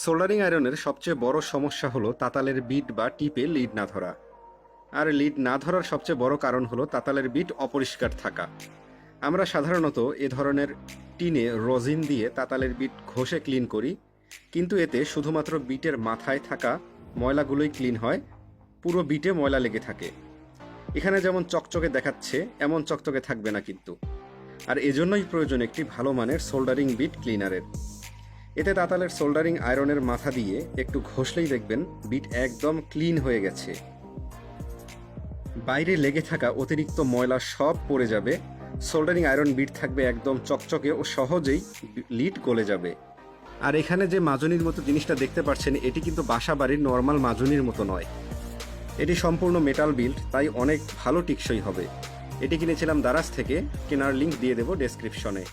Soldering আয়রনের সবচেয়ে বড় সমস্যা হলো তাতালের বিট বা টিপে লিড না ধরা। আর লিড না ধরার সবচেয়ে বড় কারণ হলো তাতালের বিট অপরিষ্কার থাকা। আমরা সাধারণত এ ধরনের টিনে রজিন দিয়ে তাতালের বিট ঘষে ক্লিন করি, কিন্তু এতে শুধুমাত্র বিটের মাথায় থাকা ময়লাগুলোই ক্লিন হয়, পুরো বিটে ময়লা লেগে থাকে। এখানে যেমন চকচকে দেখাচ্ছে এমন চকচকে থাকবে না কিন্তু। আর এজন্যই প্রয়োজন একটি ভালো মানের সোল্ডারিং বিট ক্লিনারের। এতে তাতালের সোল্ডারিং আয়রনের মাথা দিয়ে একটু ঘষলেই দেখবেন বিট একদম ক্লিন হয়ে গেছে। বাইরে লেগে থাকা অতিরিক্ত ময়লা সব পড়ে যাবে, সোল্ডারিং আয়রন বিট থাকবে একদম চকচকে ও সহজেই লিড গলে যাবে। আর এখানে যে মাজনির মতো জিনিসটা দেখতে পাচ্ছেন, এটি কিন্তু বাসা বাড়ির নর্মাল মাজনির মতো নয়, এটি সম্পূর্ণ মেটাল বিল্ড, তাই অনেক ভালো টিকসই হবে। এটি কিনেছিলাম দারাজ থেকে, কেনার লিঙ্ক দিয়ে দেবো ডেসক্রিপশনে।